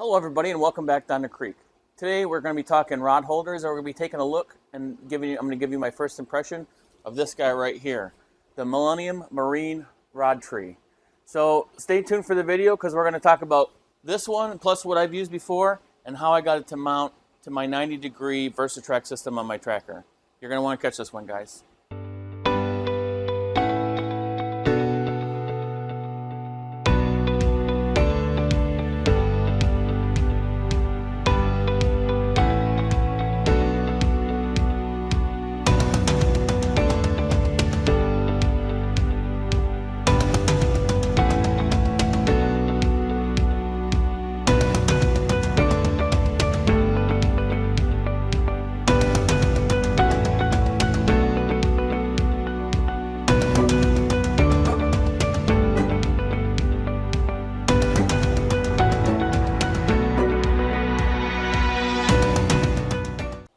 Hello everybody and welcome back down the creek. Today we're going to be talking rod holders, or we're going to be taking a look and I'm going to give you my first impression of this guy right here, the Millennium Marine Rod Tree. So stay tuned for the video because we're going to talk about this one plus what I've used before and how I got it to mount to my 90-degree VersaTrack system on my tracker. You're going to want to catch this one, guys.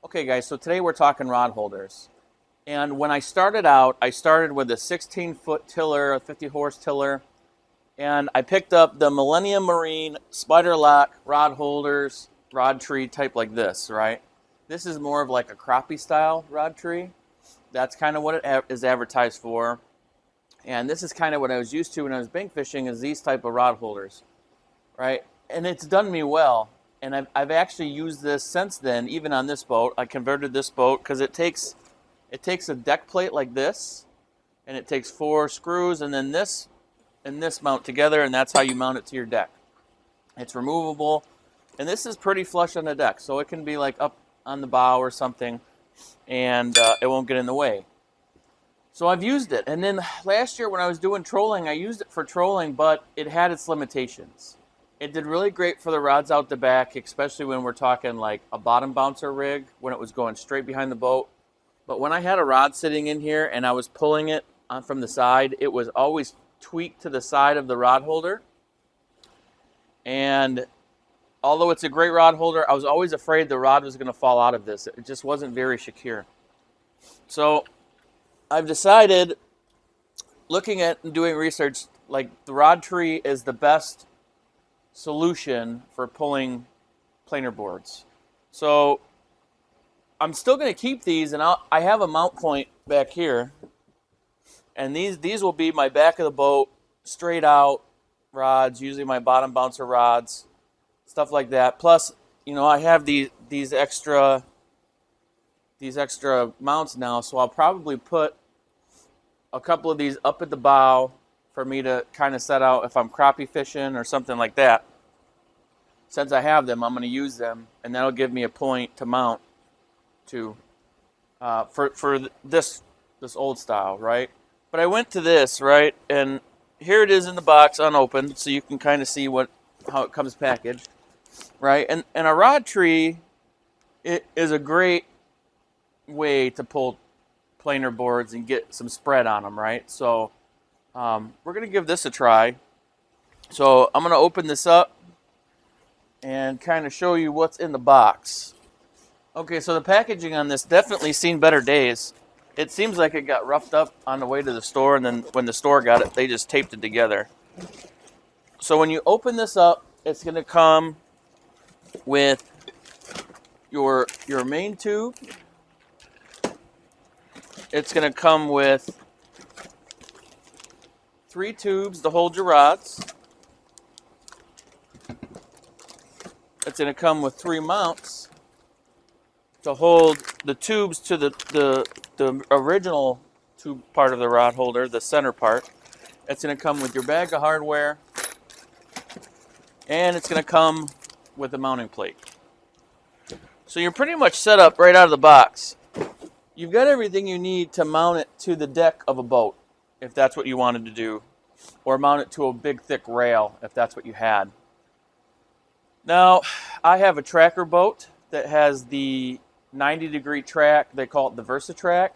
Okay guys, so today we're talking rod holders. And when I started out, I started with a 16-foot tiller, a 50-horse tiller, and I picked up the Millennium Marine Spider Lock rod holders, rod tree type like this, right? This is more of like a crappie style rod tree. That's kind of what it is advertised for. And this is kind of what I was used to when I was bank fishing, is these type of rod holders, right? And it's done me well. And I've actually used this since then, even on this boat. I converted this boat because it takes a deck plate like this, and it takes 4 screws, and then this and this mount together, and that's how you mount it to your deck. It's removable, and this is pretty flush on the deck, so it can be like up on the bow or something, and it won't get in the way. So I've used it, and then last year when I was doing trolling, I used it for trolling, but it had its limitations. It did really great for the rods out the back, especially when we're talking like a bottom bouncer rig, when it was going straight behind the boat. But when I had a rod sitting in here and I was pulling it on from the side, it was always tweaked to the side of the rod holder. And although it's a great rod holder, I was always afraid the rod was going to fall out of this. It just wasn't very secure. So I've decided, looking at and doing research, like the rod tree is the best solution for pulling planer boards. So I'm still going to keep these, and I have a mount point back here, and these will be my back of the boat straight out rods, usually my bottom bouncer rods, stuff like that. Plus, you know, I have these extra mounts now, so I'll probably put a couple of these up at the bow for me to kind of set out if I'm crappie fishing or something like that. Since I have them, I'm going to use them, and that'll give me a point to mount to for this old style, right? But I went to this, right, and here it is in the box unopened, so you can kind of see how it comes packaged, right? And a rod tree, it is a great way to pull planer boards and get some spread on them, right? So we're going to give this a try. So I'm going to open this up and kind of show you what's in the box. Okay, so the packaging on this definitely seen better days. It seems like it got roughed up on the way to the store, and then when the store got it, they just taped it together. So when you open this up, it's going to come with your main tube. It's going to come with 3 tubes to hold your rods. It's going to come with 3 mounts to hold the tubes to the original tube part of the rod holder, the center part. It's going to come with your bag of hardware, and it's going to come with a mounting plate. So you're pretty much set up right out of the box. You've got everything you need to mount it to the deck of a boat, if that's what you wanted to do, or mount it to a big thick rail, if that's what you had. Now, I have a tracker boat that has the 90-degree track. They call it the VersaTrack.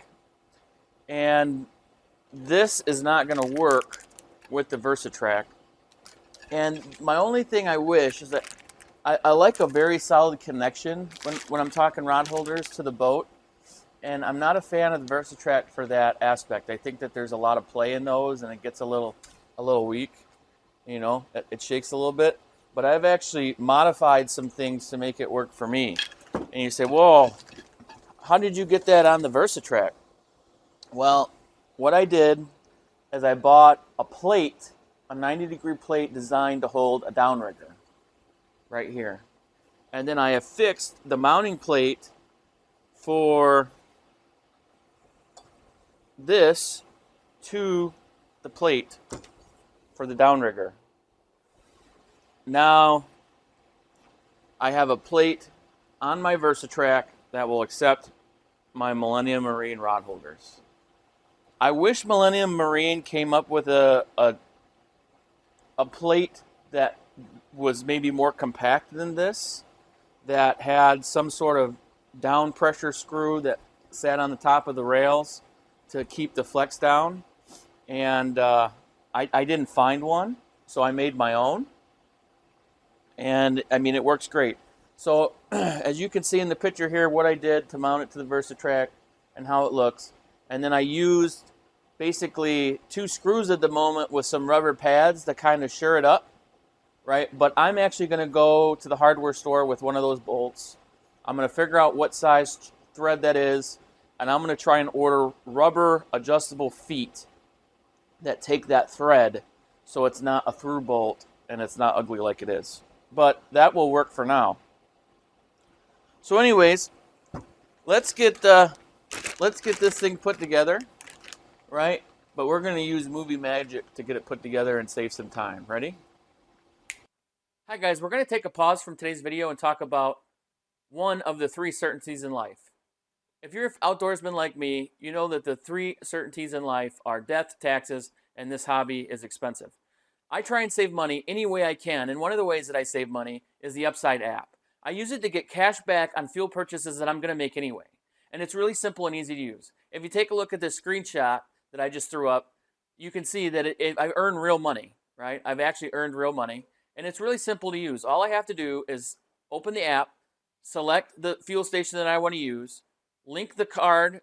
And this is not going to work with the VersaTrack. And my only thing I wish is that I like a very solid connection when I'm talking rod holders to the boat. And I'm not a fan of the VersaTrack for that aspect. I think that there's a lot of play in those, and it gets a little weak. You know, it shakes a little bit. but I've actually modified some things to make it work for me. And you say, whoa, how did you get that on the VersaTrack? Well, what I did is I bought a plate, a 90-degree plate designed to hold a downrigger right here. And then I have fixed the mounting plate for this to the plate for the downrigger. Now I have a plate on my VersaTrack that will accept my Millennium Marine rod holders. I wish Millennium Marine came up with a plate that was maybe more compact than this, that had some sort of down pressure screw that sat on the top of the rails to keep the flex down. And I didn't find one, so I made my own. And I mean, it works great. So as you can see in the picture here, what I did to mount it to the VersaTrack and how it looks. And then I used basically 2 screws at the moment with some rubber pads to kind of sure it up, right? But I'm actually going to go to the hardware store with one of those bolts. I'm going to figure out what size thread that is, and I'm going to try and order rubber adjustable feet that take that thread so it's not a through bolt and it's not ugly like it is. But that will work for now. So anyways, let's get this thing put together, right? But we're going to use movie magic to get it put together and save some time. Ready? Hi guys, we're going to take a pause from today's video and talk about one of the 3 certainties in life. If you're an outdoorsman like me, you know that the 3 certainties in life are death, taxes, and this hobby is expensive. I try and save money any way I can, and one of the ways that I save money is the Upside app. I use it to get cash back on fuel purchases that I'm going to make anyway. And it's really simple and easy to use. If you take a look at this screenshot that I just threw up, you can see that I've earned real money, right? I've actually earned real money. And it's really simple to use. All I have to do is open the app, select the fuel station that I want to use, link a card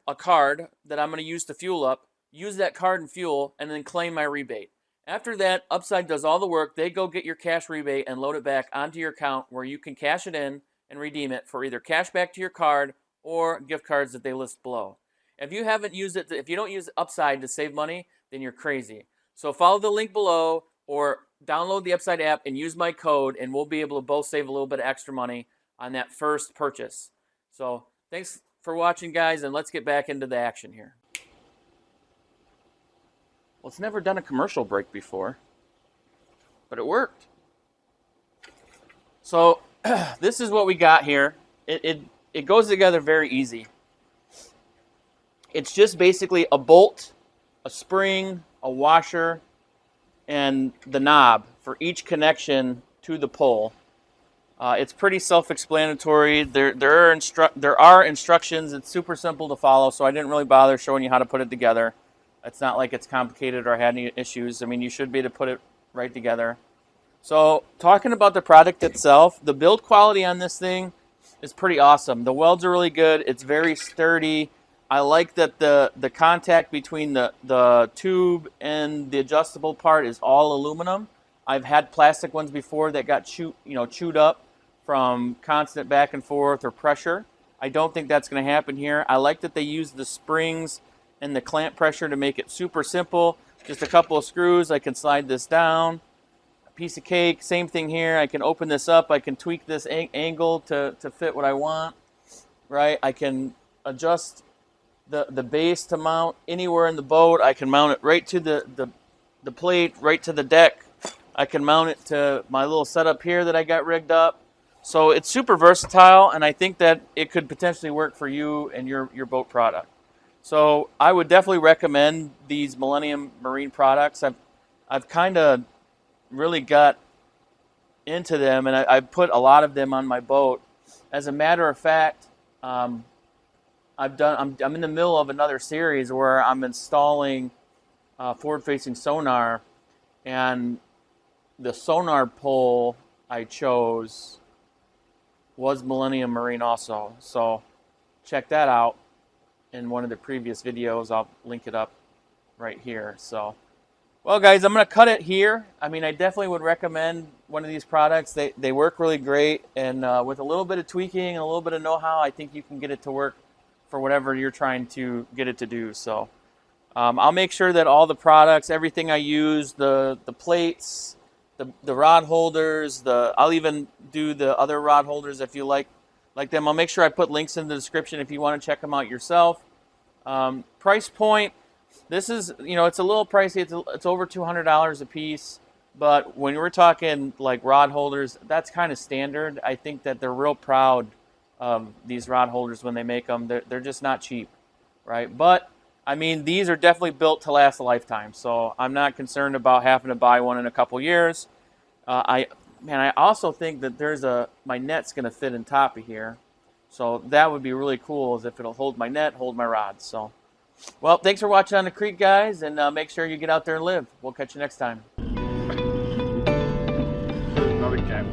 that I'm going to use to fuel up, use that card and fuel, and then claim my rebate. After that, Upside does all the work. They go get your cash rebate and load it back onto your account where you can cash it in and redeem it for either cash back to your card or gift cards that they list below. If you haven't used it, if you don't use Upside to save money, then you're crazy. So follow the link below or download the Upside app and use my code, and we'll be able to both save a little bit of extra money on that first purchase. So thanks for watching, guys, and let's get back into the action here. Well, it's never done a commercial break before, but it worked. So this is what we got here. It goes together very easy. It's just basically a bolt, a spring, a washer, and the knob for each connection to the pole. It's pretty self-explanatory. There are instructions. It's super simple to follow, so I didn't really bother showing you how to put it together. It's not like it's complicated or had any issues. I mean, you should be able to put it right together. So talking about the product itself, the build quality on this thing is pretty awesome. The welds are really good. It's very sturdy. I like that the contact between the tube and the adjustable part is all aluminum. I've had plastic ones before that got chewed up from constant back and forth or pressure. I don't think that's going to happen here. I like that they use the springs and the clamp pressure to make it super simple. Just a couple of screws. I can slide this down. A piece of cake. Same thing here. I can open this up. I can tweak this angle to fit what I want. Right? I can adjust the base to mount anywhere in the boat. I can mount it right to the plate, right to the deck. I can mount it to my little setup here that I got rigged up. So it's super versatile, and I think that it could potentially work for you and your boat product. So I would definitely recommend these Millennium Marine products. I've kind of really got into them, and I've put a lot of them on my boat. As a matter of fact, I'm in the middle of another series where I'm installing forward-facing sonar, and the sonar pole I chose was Millennium Marine also. So check that out in one of the previous videos. I'll link it up right here. So Well, guys, I'm going to cut it here. I mean, I definitely would recommend one of these products. They work really great, and with a little bit of tweaking and a little bit of know-how, I think you can get it to work for whatever you're trying to get it to do. So I'll make sure that all the products, everything I use, the plates, the rod holders, I'll even do the other rod holders if you like them. I'll make sure I put links in the description if you want to check them out yourself. Price point. This is, it's a little pricey. It's over $200 a piece, but when we're talking like rod holders, that's kind of standard. I think that they're real proud of these rod holders when they make them. They're just not cheap, right? But I mean, these are definitely built to last a lifetime, so I'm not concerned about having to buy one in a couple years. I also think that my net's going to fit in top of here, so that would be really cool, is if it'll hold my net, hold my rods. So. Well, thanks for watching on the creek, guys, and make sure you get out there and live. We'll catch you next time. Another cap.